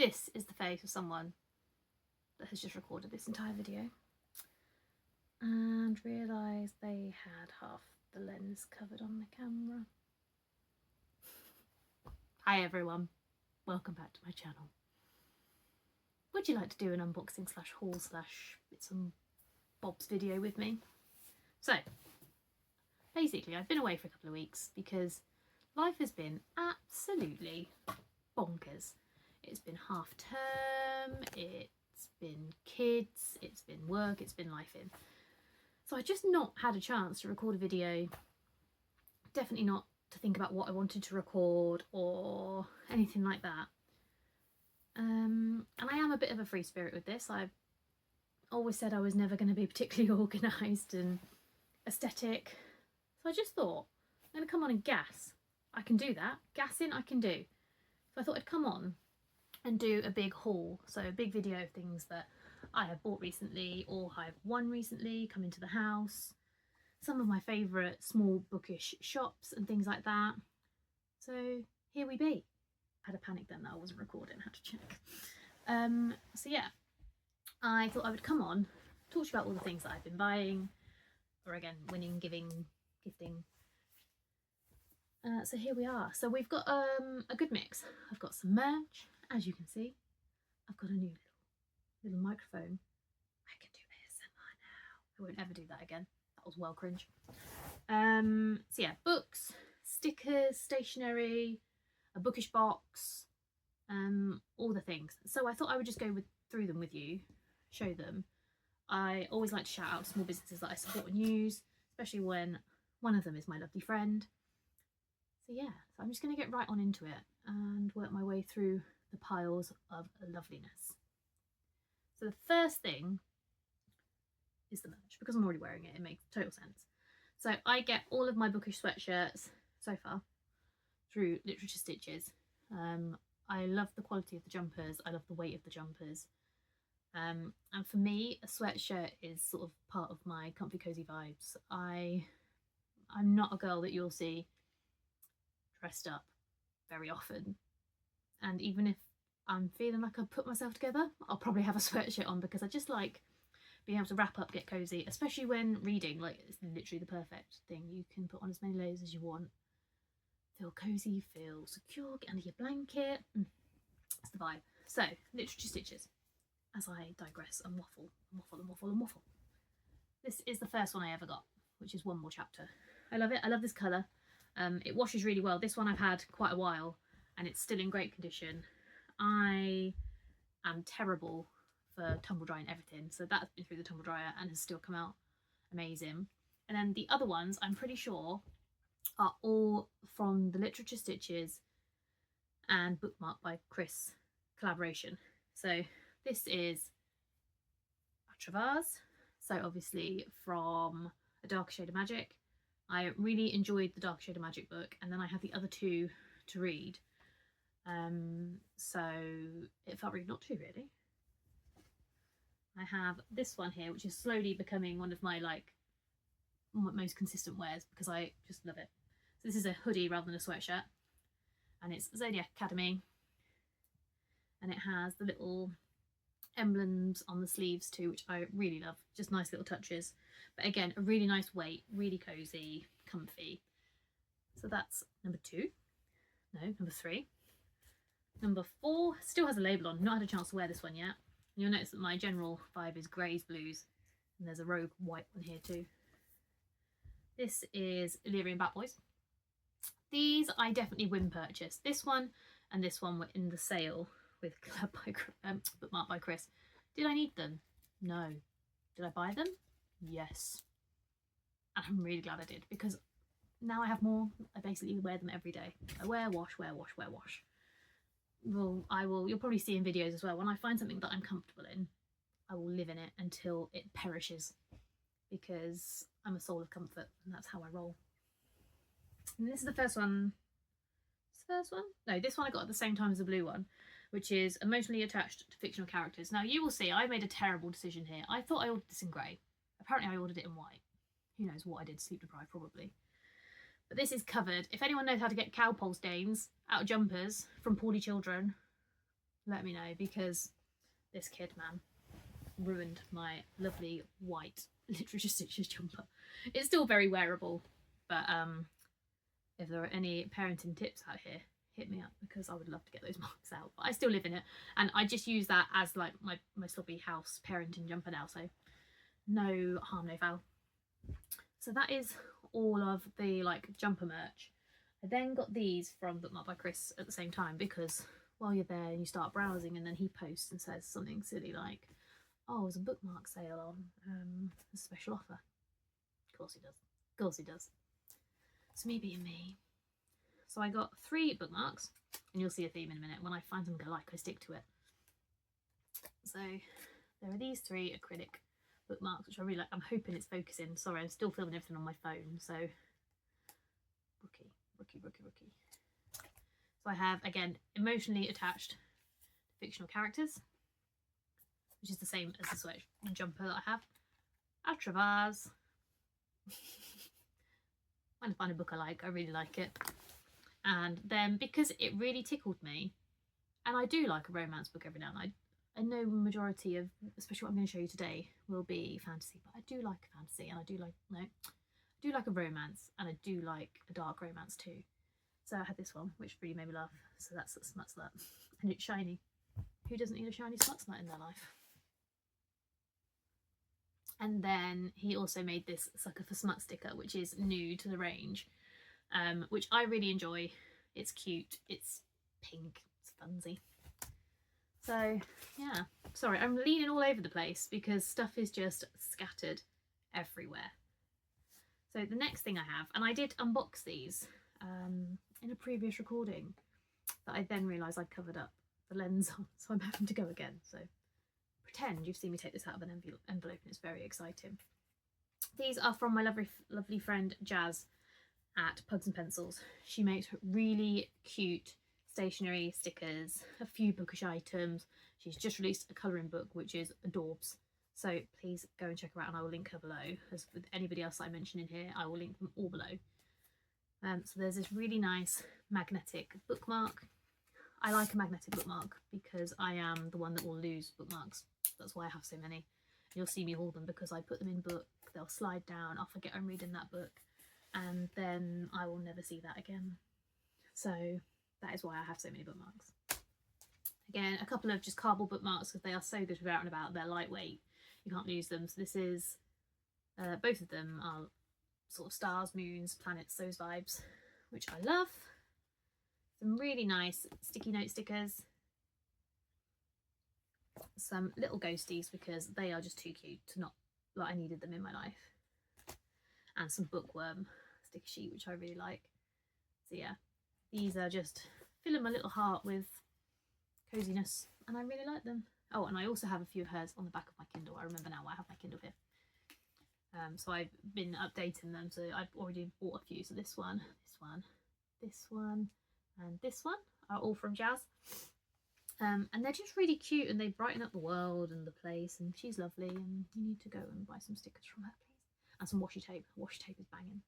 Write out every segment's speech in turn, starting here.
this is the face of someone that has just recorded this entire video and realised they had half the lens covered on the camera. Hi everyone, welcome back to my channel. Would you like to do an unboxing / haul / bits and bobs video with me? So basically I've been away for a couple of weeks because life has been absolutely bonkers. It's been half term, it's been kids, it's been work, it's been life in. So I just not had a chance to record a video, definitely not to think about what I wanted to record or anything like that. And I am a bit of a free spirit with this. I've always said I was never going to be particularly organised and aesthetic. So I just thought, I'm going to come on and gas. I can do that. Gassing I can do. So I thought I'd come on and do a big haul. So a big video of things that I have bought recently or I've won recently, come into the house. Some of my favourite small bookish shops and things like that. So here we be. I had a panic then that I wasn't recording, I had to check. So yeah, I thought I would come on, talk to you about all the things that I've been buying, or again, winning, giving, gifting. So here we are. So we've got a good mix. I've got some merch, as you can see. I've got a new little microphone. I can do ASMR now. I won't ever do that again. That was well cringe. So yeah, books, stickers, stationery, a bookish box, all the things. So I thought I would just go through them with you, show them. I always like to shout out small businesses that I support and use, especially when one of them is my lovely friend. So yeah, so I'm just going to get right on into it and work my way through the piles of loveliness. So the first thing is the merch, because I'm already wearing it, it makes total sense. So I get all of my bookish sweatshirts so far through Literature Stitches. I love the quality of the jumpers, I love the weight of the jumpers. And for me, a sweatshirt is sort of part of my comfy cozy vibes. I'm not a girl that you'll see dressed up very often. And even if I'm feeling like I've put myself together, I'll probably have a sweatshirt on because I just like being able to wrap up, get cozy, especially when reading. Like, it's literally the perfect thing. You can put on as many layers as you want. Feel cozy, feel secure, get under your blanket. That's the vibe. So, Literature Stitches. As I digress and waffle and waffle and waffle and waffle. This is the first one I ever got, which is One More Chapter. I love it. I love this colour. It washes really well. This one I've had quite a while and it's still in great condition. I am terrible for tumble drying everything, so that's been through the tumble dryer and has still come out amazing. And then the other ones, I'm pretty sure, are all from the Literature Stitches and Bookmark by Chris collaboration. So this is a Travas, so obviously from A Darker Shade of Magic. I really enjoyed the Darker Shade of Magic book, and then I had the other two to read. So it felt really not too really. I have this one here, which is slowly becoming one of my most consistent wears because I just love it. So this is a hoodie rather than a sweatshirt, and it's Zodiac Academy, and it has the little emblems on the sleeves too, which I really love. Just nice little touches, but again, a really nice weight, really cozy, comfy. So that's number 3. Number 4 still has a label on. Not had a chance to wear this one yet. You'll notice that my general vibe is greys, blues, and there's a rogue white one here too. This is Illyrian Bat Boys. These I definitely win purchase. This one and this one were in the sale with Bookmark by Chris. Did I need them? No. Did I buy them? Yes. And I'm really glad I did, because now I have more. I basically wear them every day. I wear, wash, wear, wash, wear, wash. Well, you'll probably see in videos as well, when I find something that I'm comfortable in, I will live in it until it perishes, because I'm a soul of comfort and that's how I roll. And this is the first one. No, this one I got at the same time as the blue one, which is Emotionally Attached to Fictional Characters. Now you will see I made a terrible decision here. I thought I ordered this in grey. Apparently I ordered it in white. Who knows what I did, sleep deprived probably. But this is covered. If anyone knows how to get cowpole stains out of jumpers from poorly children, let me know, because this kid, man, ruined my lovely white literature stitches jumper. It's still very wearable, but if there are any parenting tips out here, hit me up, because I would love to get those marks out. But I still live in it, and I just use that as like my sloppy house parenting jumper now, so no harm, no foul. So that is all of the like jumper merch. I then got these from Bookmark by Chris at the same time, because while you're there and you start browsing, and then he posts and says something silly like, oh, there's a bookmark sale on, a special offer. Of course he does. Of course he does. So me being me. So I got 3 bookmarks, and you'll see a theme in a minute. When I find something I like, I stick to it. So there are these 3 acrylic bookmarks, which I really like. I'm hoping it's focusing. Sorry, I'm still filming everything on my phone, so rookie. So I have, again, emotionally attached fictional characters, which is the same as the sweat jumper that I have. Atravaz. When I find a book I like, I really like it. And then, because it really tickled me, and I do like a romance book every now and then. I know the majority of, especially what I'm going to show you today, will be fantasy, but I do like fantasy, and I do like a romance, and I do like a dark romance too. So I had this one, which really made me laugh. So that's the Smut Slut, and it's shiny. Who doesn't need a shiny Smut Slut in their life? And then he also made this Sucker for Smut sticker, which is new to the range, which I really enjoy. It's cute, it's pink, it's funsy. So yeah, sorry, I'm leaning all over the place because stuff is just scattered everywhere. So the next thing I have, and I did unbox these in a previous recording, but I then realised I'd covered up the lens on, so I'm having to go again. So pretend you've seen me take this out of an envelope, and it's very exciting. These are from my lovely friend Jazz at Pugs and Pencils. She makes really cute stationery stickers, a few bookish items. She's just released a colouring book, which is adorbs. So please go and check her out, and I will link her below. As with anybody else I mention in here, I will link them all below. So there's this really nice magnetic bookmark. I like a magnetic bookmark because I am the one that will lose bookmarks. That's why I have so many. You'll see me haul them because I put them in book, they'll slide down, I'll forget I'm reading that book, and then I will never see that again. So that is why I have so many bookmarks. Again, a couple of just cardboard bookmarks because they are so good to be out and about. They're lightweight, you can't lose them. So this is, both of them are sort of stars, moons, planets, those vibes, which I love. Some really nice sticky note stickers. Some little ghosties because they are just too cute to not, like, I needed them in my life. And some bookworm sticky sheet, which I really like. So yeah, these are just filling my little heart with coziness, and I really like them. Oh, and I also have a few of hers on the back of my Kindle. I remember now I have my Kindle here. So I've been updating them, so I've already bought a few. So this one, and this one are all from Jazz. And they're just really cute, and they brighten up the world and the place, and she's lovely, and you need to go and buy some stickers from her, please. And some washi tape. Washi tape is banging.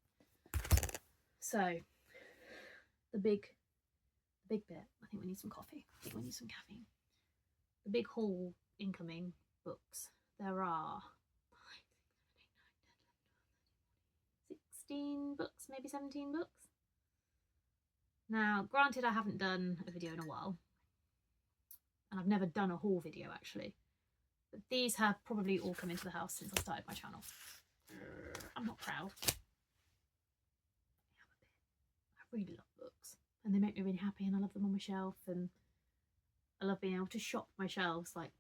So the big bit, I think we need some coffee. I think we need some caffeine. The big haul incoming books. There are 16 books, maybe 17 books. Now, granted, I haven't done a video in a while, and I've never done a haul video actually, but these have probably all come into the house since I started my channel. I'm not proud. I really love books, and they make me really happy, and I love them on my shelf, and I love being able to shop my shelves like,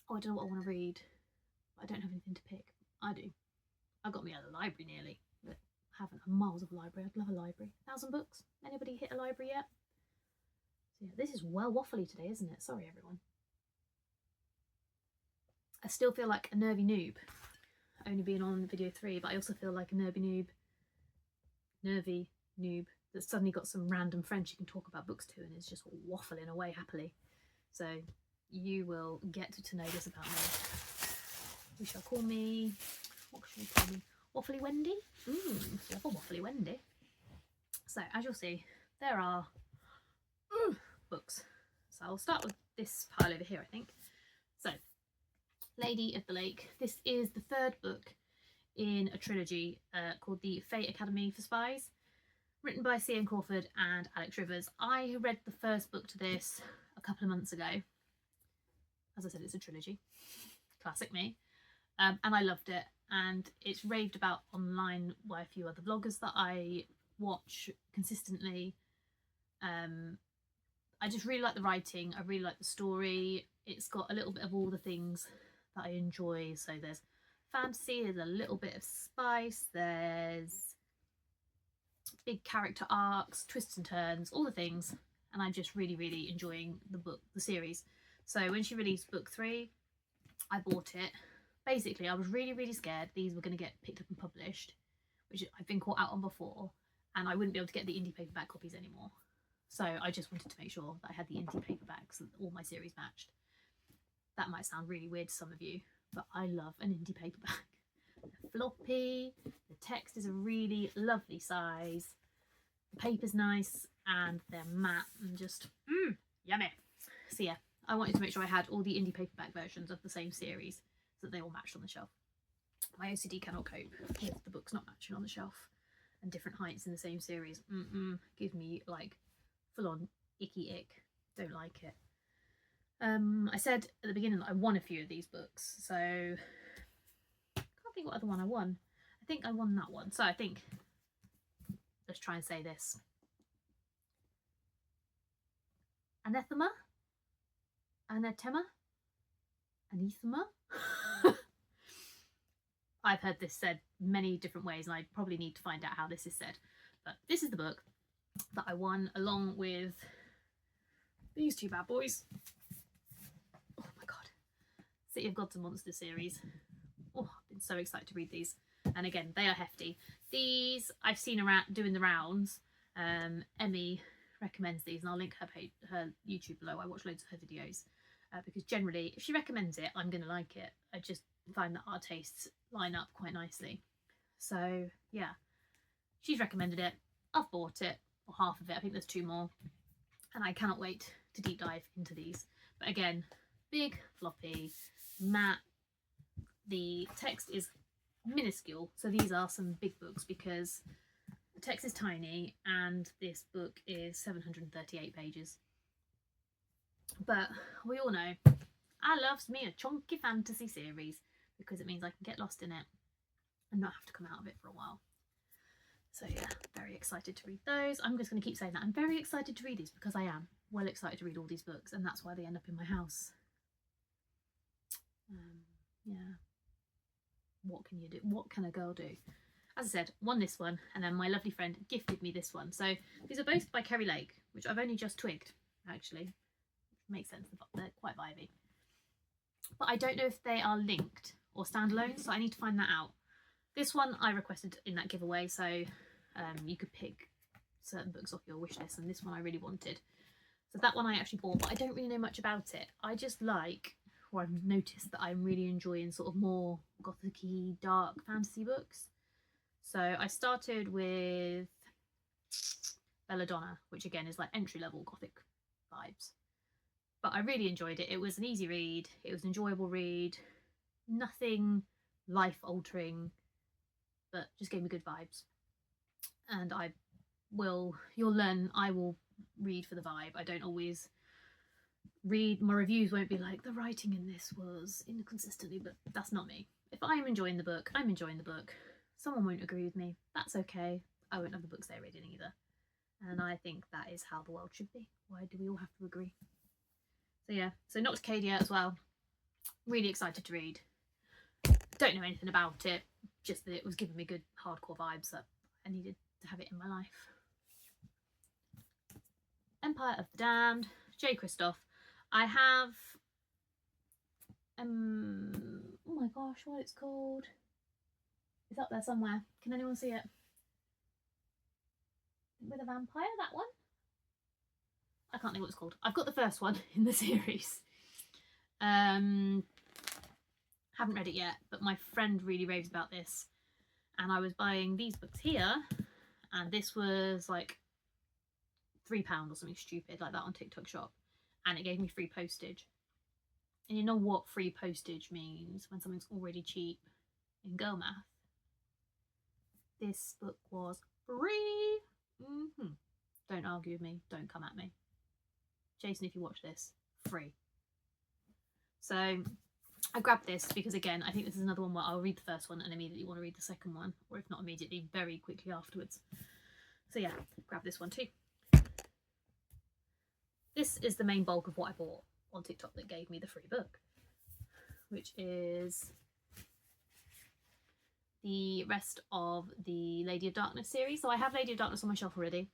oh, I don't know what I want to read, but I don't have anything to pick. I do. I've got me a library nearly, but I haven't. Miles of library. I'd love a library. 1,000 books. Anybody hit a library yet? So yeah, this is well waffly today, isn't it? Sorry, everyone. I still feel like a nervy noob, only being on video 3, but I also feel like a nervy noob that's suddenly got some random friends you can talk about books to and is just waffling away happily. So you will get to know this about me. We shall call me, what should we call me? Waffly Wendy? Love a Waffly Wendy. So as you'll see, there are books. So I'll start with this pile over here, I think. So, Lady of the Lake. This is the third book in a trilogy called The Fate Academy for Spies, written by C.N. Crawford and Alex Rivers. I read the first book to this a couple of months ago. As I said, it's a trilogy. Classic me. And I loved it. And it's raved about online by a few other vloggers that I watch consistently. I just really like the writing. I really like the story. It's got a little bit of all the things that I enjoy. So there's fantasy, there's a little bit of spice, there's big character arcs, twists and turns, all the things. And I'm just really, really enjoying the series. So when she released book 3, I bought it. Basically, I was really, really scared these were going to get picked up and published, which I've been caught out on before, and I wouldn't be able to get the indie paperback copies anymore. So I just wanted to make sure that I had the indie paperbacks so that all my series matched. That might sound really weird to some of you, but I love an indie paperback. They're floppy, the text is a really lovely size, the paper's nice, and they're matte and just yummy. So yeah, I wanted to make sure I had all the indie paperback versions of the same series so that they all matched on the shelf. My OCD cannot cope with the books not matching on the shelf and different heights in the same series. Gives me like full on icky ick. Don't like it. I said at the beginning that I won a few of these books, so I can't think what other one I won. I think I won that one. So I think, let's try and say this. Anathema? Anathema? I've heard this said many different ways, and I probably need to find out how this is said. But this is the book that I won along with these two bad boys. Oh my god. City of Gods and Monsters series. Oh, I've been so excited to read these. And again, they are hefty. These I've seen around doing the rounds. Emmy recommends these, and I'll link her YouTube below. I watch loads of her videos because generally, if she recommends it, I'm going to like it. I just find that our tastes line up quite nicely. So yeah, she's recommended it. I've bought it, or half of it. I think there's 2 more, and I cannot wait to deep dive into these. But again, big, floppy, matte. The text is minuscule, so these are some big books because the text is tiny, and this book is 738 pages. But we all know I loves me a chunky fantasy series because it means I can get lost in it and not have to come out of it for a while. So yeah, very excited to read those. I'm just going to keep saying that. I'm very excited to read these because I am well excited to read all these books, and that's why they end up in my house. Yeah. What can you do? What can a girl do? As I said, won this one, and then my lovely friend gifted me this one. So these are both by Kerry Lake, which I've only just twigged, actually. Makes sense, they're quite vibey. But I don't know if they are linked or standalone, so I need to find that out. This one I requested in that giveaway, so you could pick certain books off your wish list, and this one I really wanted. So that one I actually bought, but I don't really know much about it. I just like, or I've noticed that I'm really enjoying sort of more gothic-y, dark fantasy books. So I started with Belladonna, which again is like entry-level gothic vibes. But I really enjoyed it. It was an easy read. It was an enjoyable read. Nothing life-altering, but just gave me good vibes. And you'll learn, I will read for the vibe. I don't always read, my reviews won't be like, the writing in this was inconsistently, but that's not me. If I'm enjoying the book, I'm enjoying the book. Someone won't agree with me. That's okay. I won't have the books they're reading either. And I think that is how the world should be. Why do we all have to agree? So yeah, so Nocticadia as well. Really excited to read. Don't know anything about it, just that it was giving me good hardcore vibes that I needed to have it in my life. Empire of the Damned, J. Christoph. I have, oh my gosh, what it's called. It's up there somewhere. Can anyone see it? With a vampire, that one? I can't think what it's called. I've got the first one in the series. Haven't read it yet, but my friend really raves about this. And I was buying these books here, and this was like £3 or something stupid like that on TikTok Shop. and it gave me free postage. And you know what free postage means when something's already cheap in girl math. This book was free. Don't argue with me. Don't come at me. Jason, if you watch this, free. So I grabbed this because, again, I think this is another one where I'll read the first one and immediately want to read the second one, or if not immediately, very quickly afterwards. So yeah, grab this one too. This is the main bulk of what I bought on TikTok that gave me the free book, which is the rest of the Lady of Darkness series. So I have Lady of Darkness on my shelf already.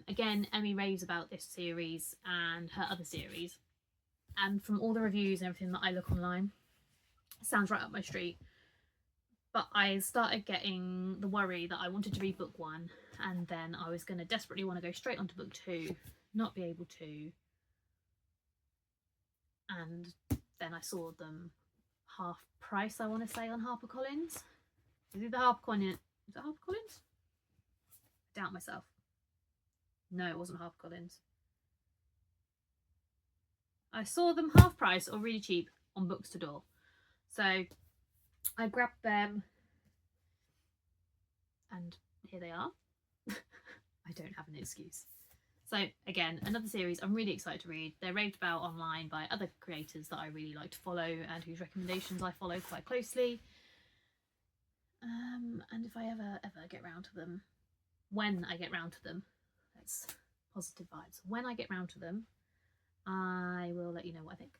Again, Emmy raves about this series and her other series. And from all the reviews and everything that I look online, it sounds right up my street. But I started getting the worry that I wanted to read book 1 and then I was going to desperately want to go straight onto book 2, not be able to. And then I saw them half price, I want to say, on HarperCollins. Is it the HarperCollins? Is it HarperCollins? I doubt myself. No, it wasn't HarperCollins. I saw them half price or really cheap on Books to Door. So I grabbed them and here they are. I don't have an excuse. So again, another series I'm really excited to read. They're raved about online by other creators that I really like to follow and whose recommendations I follow quite closely. And if I ever get round to them, when I get round to them, that's positive vibes. When I get round to them, I will let you know what I think.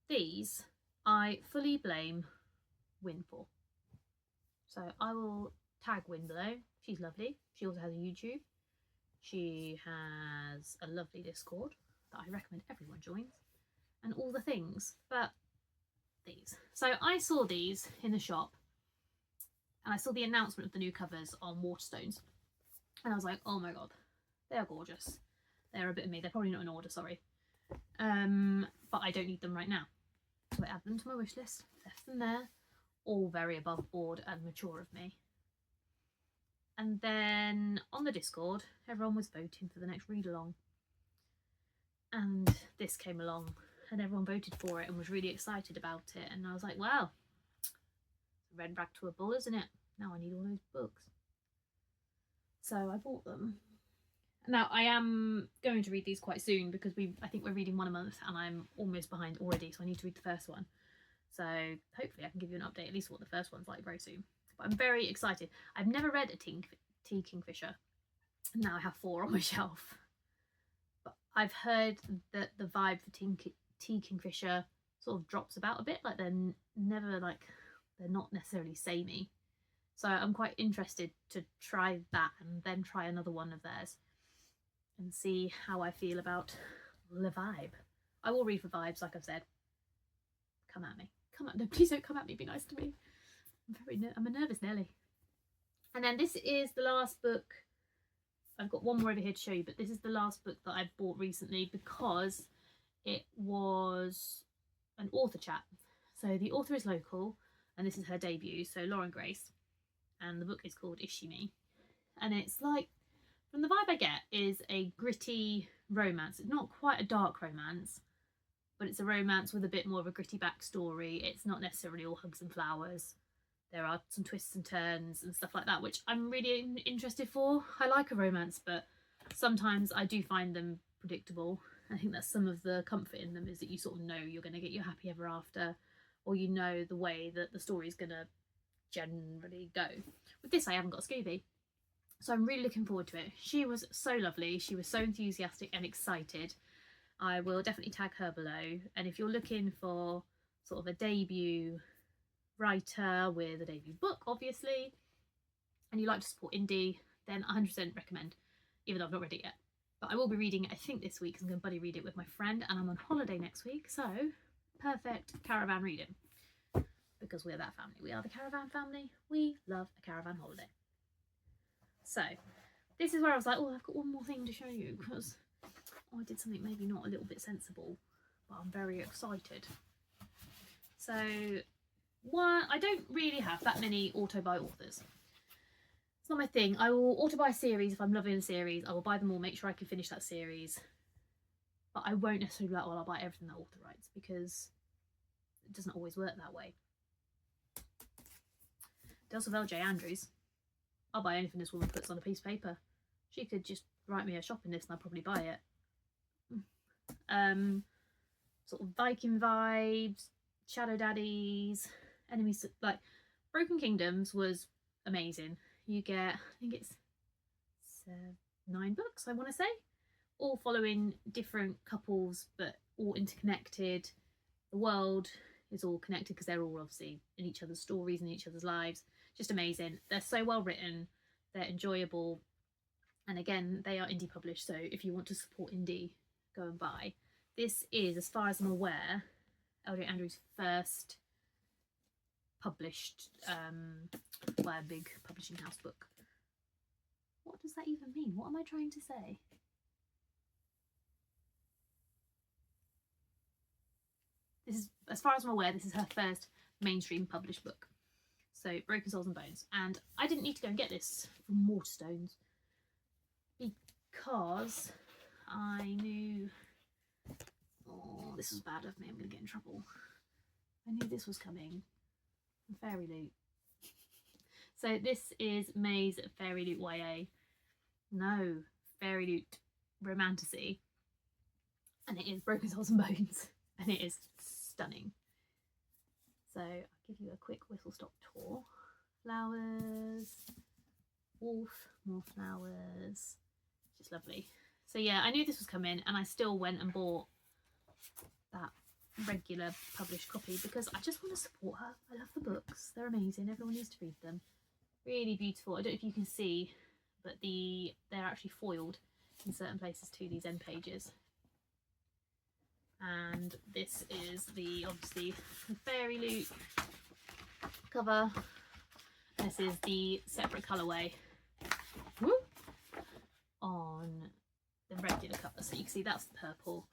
These I fully blame Win for. So I will tag Win below. She's lovely. She also has a YouTube. She has a lovely Discord that I recommend everyone joins. And all the things. But these. So I saw these in the shop. And I saw the announcement of the new covers on Waterstones. And I was like, oh my god, they are gorgeous. They're a bit of me. They're probably not in order, sorry. But I don't need them right now. So I add them to my wish list. Left them there. All very above board and mature of me. And then on the Discord, everyone was voting for the next read along. And this came along and everyone voted for it and was really excited about it. And I was like, wow, red rag to a bull, isn't it? Now I need all those books. So I bought them. Now I am going to read these quite soon because I think we're reading one a month and I'm almost behind already, so I need to read the first one. So hopefully I can give you an update, at least what the first one's like, very soon. But I'm very excited. I've never read a Tea Kingfisher. Now I have 4 on my shelf. But I've heard that the vibe for Tea Kingfisher sort of drops about a bit, like they're not necessarily samey. So I'm quite interested to try that and then try another one of theirs and see how I feel about the vibe. I will read for vibes, like I've said. Come at me. No, please don't come at me. Be nice to me. I'm a nervous Nelly. And then this is the last book. I've got one more over here to show you, but this is the last book that I bought recently because it was an author chat. So the author is local, and this is her debut. So Lauren Grace, and the book is called Is She Me? And it's like, from the vibe I get, is a gritty romance. It's not quite a dark romance, but it's a romance with a bit more of a gritty backstory. It's not necessarily all hugs and flowers. There are some twists and turns and stuff like that, which I'm really interested for. I like a romance, but sometimes I do find them predictable. I think that's some of the comfort in them, is that you sort of know you're going to get your happy ever after, or you know the way that the story's going to generally go. With this, I haven't got a Scooby. So I'm really looking forward to it. She was so lovely. She was so enthusiastic and excited. I will definitely tag her below. And if you're looking for sort of a debut writer with a debut book, obviously, and you like to support indie, then 100% recommend, even though I've not read it yet. But I will be reading it, I think, this week, because I'm going to buddy read it with my friend, and I'm on holiday next week, so perfect caravan reading. Because we're that family. We are the caravan family. We love a caravan holiday. So this is where I was like, oh, I've got one more thing to show you, because I did something maybe not a little bit sensible, but I'm very excited. So I don't really have that many auto-buy authors. It's not my thing. I will auto buy a series if I'm loving a series. I will buy them all, make sure I can finish that series. But I won't necessarily be like, well, I'll buy everything that author writes, because it doesn't always work that way. Deals with LJ Andrews. I'll buy anything this woman puts on a piece of paper. She could just write me a shopping list and I'd probably buy it. Sort of Viking vibes, Shadow Daddies, enemies, like Broken Kingdoms was amazing. You get, I think it's 9 books, I want to say, all following different couples but all interconnected. The world is all connected because they're all obviously in each other's stories and each other's lives. Just amazing. They're so well written, they're enjoyable, and again, they are indie published, so if you want to support indie, go and buy. This is, as far as I'm aware, LJ Andrews' first published by a big publishing house book. What does that even mean? What am I trying to say? This is, as far as I'm aware, this is her first mainstream published book. So, Broken Souls and Bones. And I didn't need to go and get this from Waterstones because I knew... Oh, this was bad of me. I'm going to get in trouble. I knew this was coming. Fairy Loot. So this is May's Fairy Loot YA. No, Fairy Loot Romantasy. And it is Broken Souls and Bones. And it is stunning. So I'll give you a quick whistle-stop tour. Flowers. Wolf. More flowers. Just lovely. So yeah, I knew this was coming and I still went and bought that regular published copy because I just want to support her. I love the books. They're amazing. Everyone needs to read them. Really beautiful. I don't know if you can see, but they're actually foiled in certain places too, these end pages. And this is obviously the Fairy Loot cover. This is the separate colourway on the regular cover. So you can see that's the purple.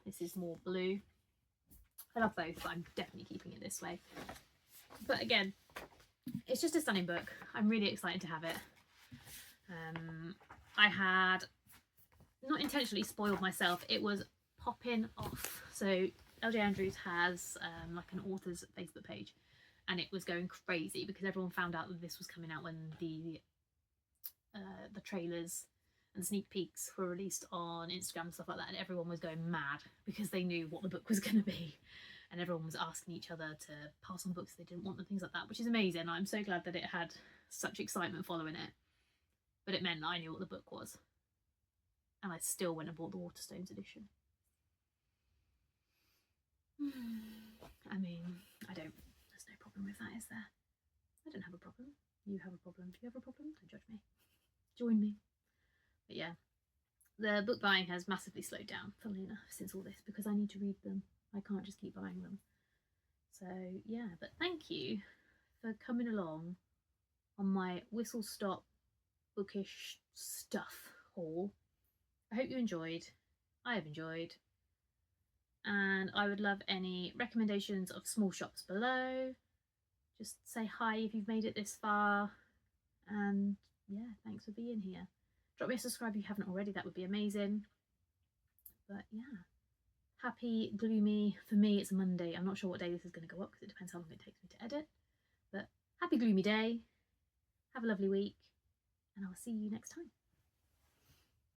This is more blue. I love both, but I'm definitely keeping it this way. But again, it's just a stunning book. I'm really excited to have it. I had not intentionally spoiled myself. It was popping off. So LJ Andrews has like an author's Facebook page, and it was going crazy because everyone found out that this was coming out when the trailers and sneak peeks were released on Instagram and stuff like that, and everyone was going mad because they knew what the book was going to be, and everyone was asking each other to pass on books they didn't want and things like that, which is amazing. I'm so glad that it had such excitement following it, but it meant I knew what the book was, and I still went and bought the Waterstones edition. I mean, there's no problem with that, is there? I don't have a problem. You have a problem. Do you have a problem? Don't judge me. Join me. But yeah, the book buying has massively slowed down, funnily enough, since all this, because I need to read them. I can't just keep buying them. So yeah, but thank you for coming along on my whistle-stop bookish stuff haul. I hope you enjoyed. I have enjoyed. And I would love any recommendations of small shops below. Just say hi if you've made it this far. And yeah, thanks for being here. Drop me a subscribe if you haven't already, that would be amazing. But yeah, happy gloomy, for me it's a Monday. I'm not sure what day this is going to go up because it depends how long it takes me to edit. But happy gloomy day, have a lovely week, and I'll see you next time.